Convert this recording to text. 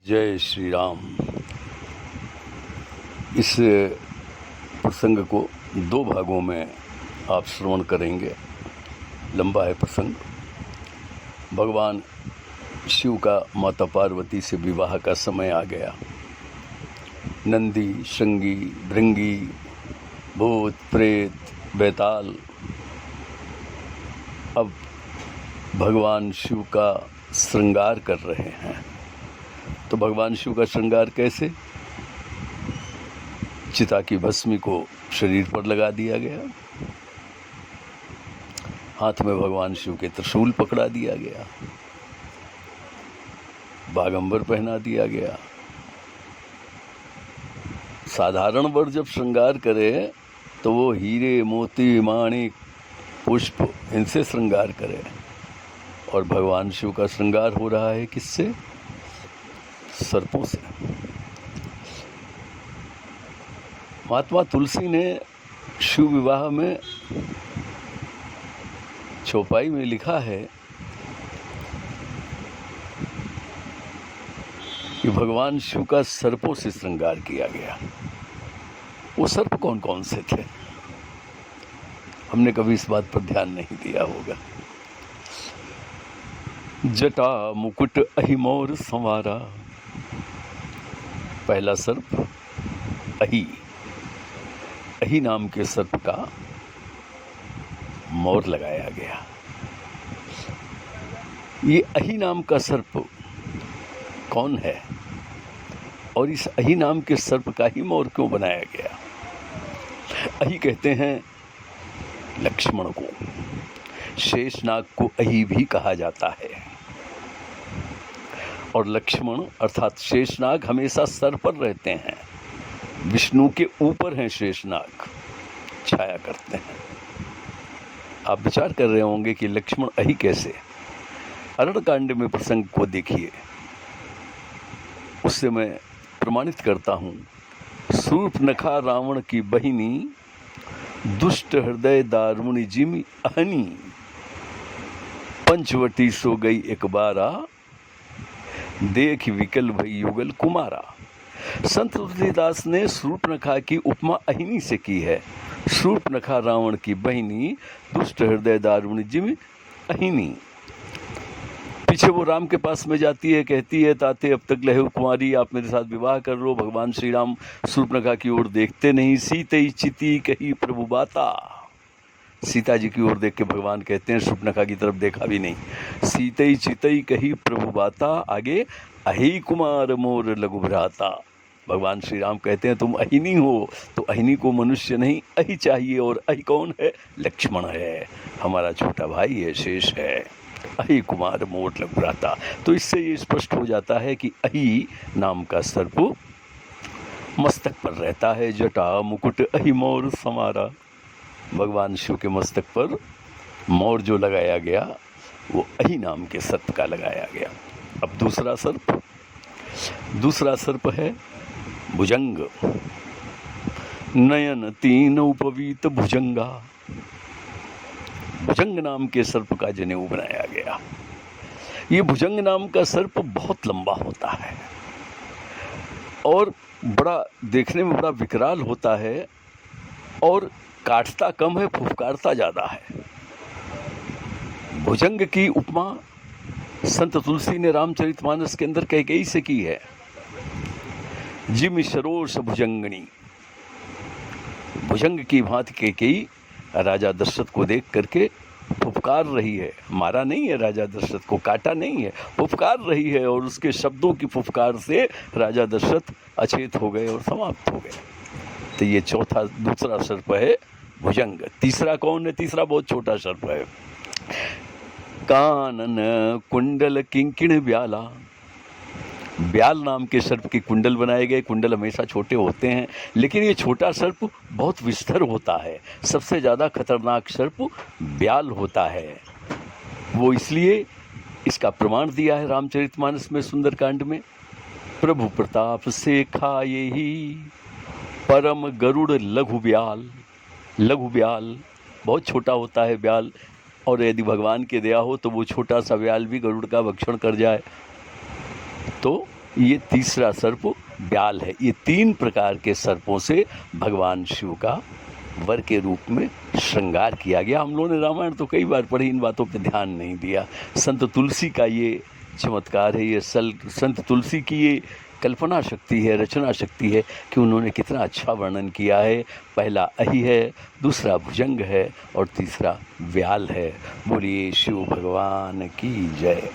जय श्री राम। इस प्रसंग को दो भागों में आप श्रवण करेंगे। लंबा है प्रसंग। भगवान शिव का माता पार्वती से विवाह का समय आ गया। नंदी, श्रृंगी, भृंगी, भूत, प्रेत, बेताल अब भगवान शिव का श्रृंगार कर रहे हैं। तो भगवान शिव का श्रृंगार कैसे? चिता की भस्मी को शरीर पर लगा दिया गया, हाथ में भगवान शिव के त्रिशूल पकड़ा दिया गया, बागंबर पहना दिया गया। साधारण वर जब श्रृंगार करे तो वो हीरे, मोती, माणिक, पुष्प इनसे श्रृंगार करे, और भगवान शिव का श्रृंगार हो रहा है किससे? सर्पों से। महात्मा तुलसी ने शिव विवाह में चौपाई में लिखा है कि भगवान शिव का सर्पों से श्रृंगार किया गया। वो सर्प कौन कौन से थे? हमने कभी इस बात पर ध्यान नहीं दिया होगा। जटा मुकुट अहिमोर संवारा, पहला सर्प अहि। अहि नाम के सर्प का मोर लगाया गया। ये अहि नाम का सर्प कौन है और इस अहि नाम के सर्प का ही मोर क्यों बनाया गया? अहि कहते हैं लक्ष्मण को। शेषनाग को अहि भी कहा जाता है, और लक्ष्मण अर्थात शेषनाग हमेशा सर पर रहते हैं। विष्णु के ऊपर हैं शेषनाग, छाया करते हैं। आप विचार कर रहे होंगे कि लक्ष्मण अहि कैसे? अरण्यकांड में प्रसंग को देखिए, उससे मैं प्रमाणित करता हूं। शूर्पनखा रावण की बहिनी, दुष्ट हृदय दारुणी जिमि अहनी, पंचवटी सो गई एक बारा, देख विकल भई युगल कुमारा। संत तुलसीदास ने शूर्पनखा की उपमा अहिनी से की है। शूर्पनखा रावण की बहिनी, दुष्ट हृदय दारुणी जिमि अहिनी। पीछे वो राम के पास में जाती है, कहती है ताते अब तक लहे कुमारी, आप मेरे साथ विवाह कर लो। भगवान श्री राम शूर्पनखा की ओर देखते नहीं। सीतई चिति कही प्रभु बाता। सीता जी की ओर देख के भगवान कहते हैं, शूर्पनखा की तरफ देखा भी नहीं। सीतई चितई कही प्रभु बाता, आगे अहि कुमार मोर लघु भ्राता। भगवान श्री राम कहते हैं तुम अहिनी हो, तो अहिनी को मनुष्य नहीं अहि चाहिए। और अहि कौन है? लक्ष्मण है, हमारा छोटा भाई है, शेष है। अहि कुमार मोर लघु भ्राता। तो इससे ये स्पष्ट हो जाता है कि अहि नाम का सर्प मस्तक पर रहता है। जटा मुकुट अहि मोर समारा। भगवान शिव के मस्तक पर मोर जो लगाया गया वो अहि नाम के सर्प का लगाया गया। अब दूसरा सर्प है भुजंग। नयन तीन उपवीत भुजंगा। भुजंग नाम के सर्प का जनेऊ बनाया गया। ये भुजंग नाम का सर्प बहुत लंबा होता है और बड़ा देखने में बड़ा विकराल होता है, और काटता कम है, फुफकारता ज्यादा है। भुजंग की उपमा संत तुलसी ने रामचरितमानस के अंदर कैकेयी से की है। जिमि सरोष भुजंगनी। भुजंग की भांति कैकेयी राजा दशरथ को देख करके फुफकार रही है। मारा नहीं है राजा दशरथ को, काटा नहीं है, फुफकार रही है, और उसके शब्दों की फुफकार से राजा दशरथ अचेत हो गए और समाप्त हो गए। तो ये दूसरा सर्प है भुजंग। तीसरा कौन है? तीसरा बहुत छोटा सर्प है। कानन कुंडल किंकिण ब्याला। ब्याल नाम के सर्प के कुंडल बनाए गए। कुंडल हमेशा छोटे होते हैं, लेकिन ये छोटा सर्प बहुत विस्तर होता है। सबसे ज़्यादा खतरनाक सर्प ब्याल होता है। वो इसलिए इसका प्रमाण दिया है रामचरितमानस में, सुंदरकांड में। प्रभु प्रताप से खाए ही परम गरुड़ लघु ब्याल। लघु ब्याल बहुत छोटा होता है ब्याल, और यदि भगवान की दया हो तो वो छोटा सा ब्याल भी गरुड़ का भक्षण कर जाए तो ये तीसरा सर्प ब्याल है। ये 3 प्रकार के सर्पों से भगवान शिव का वर के रूप में श्रृंगार किया गया। हम लोगों ने रामायण तो कई बार पढ़ी, इन बातों पे ध्यान नहीं दिया। संत तुलसी का ये चमत्कार है, ये संत तुलसी की ये कल्पना शक्ति है, रचना शक्ति है कि उन्होंने कितना अच्छा वर्णन किया है। पहला अहि है, दूसरा भुजंग है और तीसरा व्याल है। बोलिए शिव भगवान की जय।